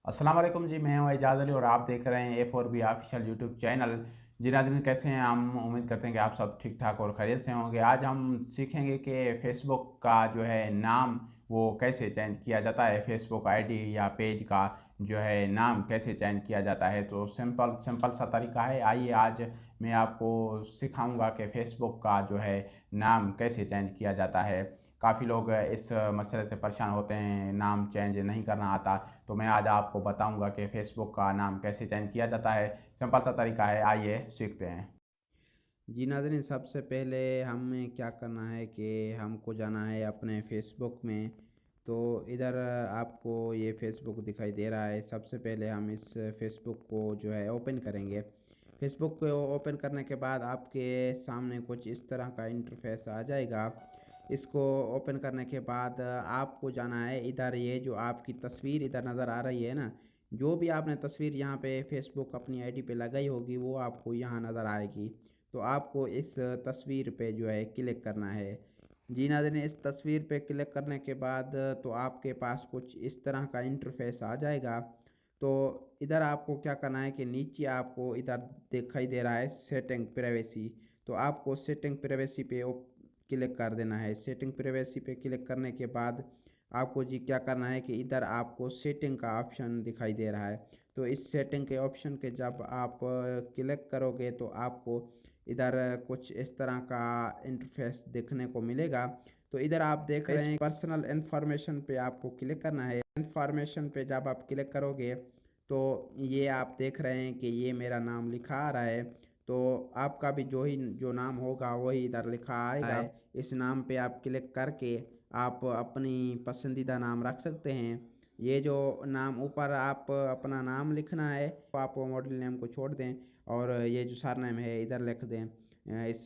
अस्सलाम वालेकुम जी, मैं हूँ एजाज़ अली और आप देख रहे हैं A4B ऑफिशियल यूट्यूब चैनल। जी नाज़रीन, कैसे हैं? हम उम्मीद करते हैं कि आप सब ठीक ठाक और खैरियत से होंगे। आज हम सीखेंगे कि फ़ेसबुक का जो है नाम वो कैसे चेंज किया जाता है, फ़ेसबुक आईडी या पेज का जो है नाम कैसे चेंज किया जाता है। तो सिंपल सिंपल सा तरीका है। आइए आज मैं आपको सिखाऊंगा कि फ़ेसबुक का जो है नाम कैसे चेंज किया जाता है। काफ़ी लोग इस मसले से परेशान होते हैं, नाम चेंज नहीं करना आता। तो मैं आज आपको बताऊंगा कि फ़ेसबुक का नाम कैसे चेंज किया जाता है। सिंपल सा तरीका है, आइए सीखते हैं। जी नाज़रीन, सबसे पहले हमें क्या करना है कि हमको जाना है अपने फ़ेसबुक में। तो इधर आपको ये फ़ेसबुक दिखाई दे रहा है। सबसे पहले हम इस फ़ेसबुक को जो है ओपन करेंगे। फ़ेसबुक को ओपन करने के बाद आपके सामने कुछ इस तरह का इंटरफ़ेस आ जाएगा। इसको ओपन करने के बाद आपको जाना है इधर, ये जो आपकी तस्वीर इधर नज़र आ रही है ना, जो भी आपने तस्वीर यहाँ पे फ़ेसबुक अपनी आईडी पे लगाई होगी वो आपको यहाँ नज़र आएगी। तो आपको इस तस्वीर पे जो है क्लिक करना है। जी नाज़रीन, इस तस्वीर पे क्लिक करने के बाद तो आपके पास कुछ इस तरह का इंटरफेस आ जाएगा। तो इधर आपको क्या करना है कि नीचे आपको इधर दिखाई दे रहा है सेटिंग प्राइवेसी। तो आपको सेटिंग प्राइवेसी पे क्लिक कर देना है। सेटिंग प्राइवेसी पे क्लिक करने के बाद आपको जी क्या करना है कि इधर आपको सेटिंग का ऑप्शन दिखाई दे रहा है। तो इस सेटिंग के ऑप्शन के जब आप क्लिक करोगे तो आपको इधर कुछ इस तरह का इंटरफेस देखने को मिलेगा। तो इधर आप देख रहे हैं पर्सनल इन्फॉर्मेशन पे आपको क्लिक करना है। इन्फॉर्मेशन पे जब आप क्लिक करोगे तो ये आप देख रहे हैं कि ये मेरा नाम लिखा आ रहा है। तो आपका भी जो नाम होगा वही इधर लिखा आएगा। इस नाम पे आप क्लिक करके आप अपनी पसंदीदा नाम रख सकते हैं। ये जो नाम ऊपर आप अपना नाम लिखना है, तो आप मॉडल नेम को छोड़ दें और ये जो सरनेम है इधर लिख दें। इस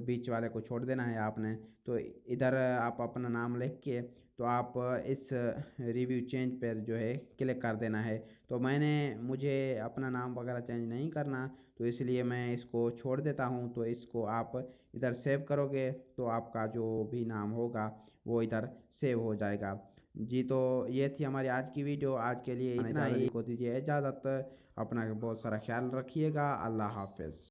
बीच वाले को छोड़ देना है आपने। तो इधर आप अपना नाम लिख के तो आप इस रिव्यू चेंज पर जो है क्लिक कर देना है। तो मुझे अपना नाम वगैरह चेंज नहीं करना, तो इसलिए मैं इसको छोड़ देता हूँ। तो इसको आप इधर सेव करोगे तो आपका जो भी नाम होगा वो इधर सेव हो जाएगा। जी, तो ये थी हमारी आज की वीडियो। आज के लिए इतना ही। को दीजिए इजाज़त। अपना बहुत सारा ख्याल रखिएगा। अल्लाह हाफ़िज़।